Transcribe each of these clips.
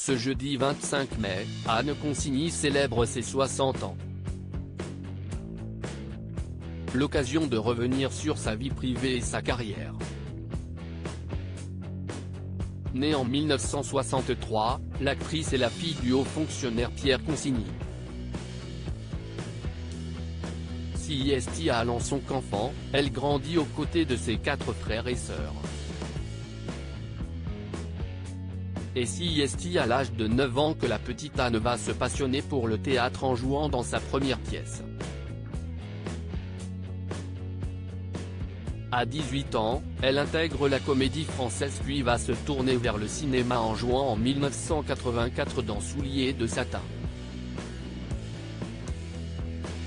Ce jeudi 25 mai, Anne Consigny célèbre ses 60 ans. L'occasion de revenir sur sa vie privée et sa carrière. Née en 1963, l'actrice est la fille du haut fonctionnaire Pierre Consigny. CIST à Alençon qu'enfant, elle grandit aux côtés de ses 4 frères et sœurs. Et CIST à l'âge de 9 ans que la petite Anne va se passionner pour le théâtre en jouant dans sa première pièce. À 18 ans, elle intègre la Comédie Française puis va se tourner vers le cinéma en jouant en 1984 dans Souliers de satin.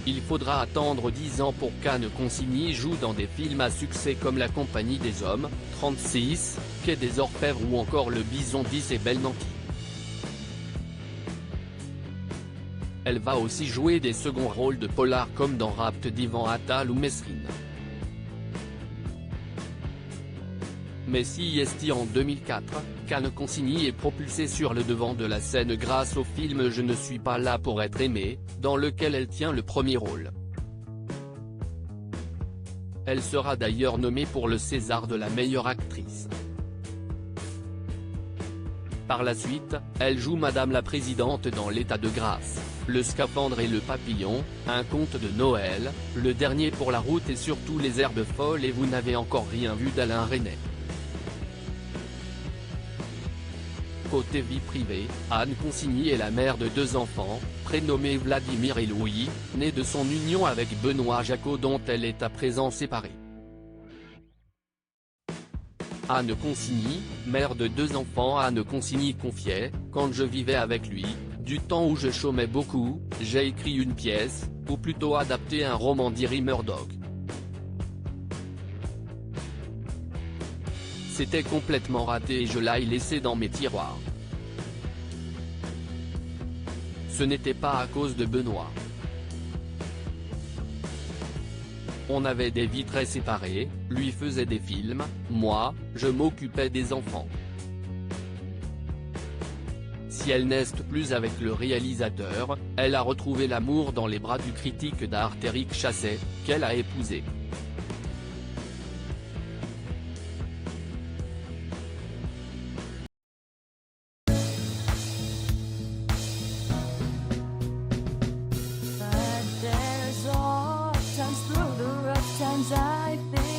Il faudra attendre 10 ans pour qu'Anne Consigny joue dans des films à succès comme La Compagnie des Hommes, 36, Quai des Orfèvres ou encore Le Bison 10 et Belle Nanky. Elle va aussi jouer des seconds rôles de polar comme dans Rapt d'Ivan Attal ou Mesrine. Mais CIST en 2004, qu'Anne Consigny est propulsée sur le devant de la scène grâce au film Je ne suis pas là pour être aimée, dans lequel elle tient le premier rôle. Elle sera d'ailleurs nommée pour le César de la meilleure actrice. Par la suite, elle joue Madame la Présidente dans L'état de grâce, Le Scaphandre et le Papillon, Un conte de Noël, Le dernier pour la route et surtout Les herbes folles et Vous n'avez encore rien vu d'Alain Resnais. Côté vie privée, Anne Consigny est la mère de 2 enfants, prénommés Vladimir et Louis, nés de son union avec Benoît Jacot dont elle est à présent séparée. Anne Consigny, mère de 2 enfants. Anne Consigny confiait, quand je vivais avec lui, du temps où je chômais beaucoup, j'ai écrit une pièce, ou plutôt adapté un roman d'Iris Murdoch. C'était complètement raté et je l'ai laissé dans mes tiroirs. Ce n'était pas à cause de Benoît. On avait des vies très séparées, lui faisait des films, moi, je m'occupais des enfants. Si elle n'est plus avec le réalisateur, elle a retrouvé l'amour dans les bras du critique d'art Éric Chasset, qu'elle a épousé. But there's all times through the rough times I think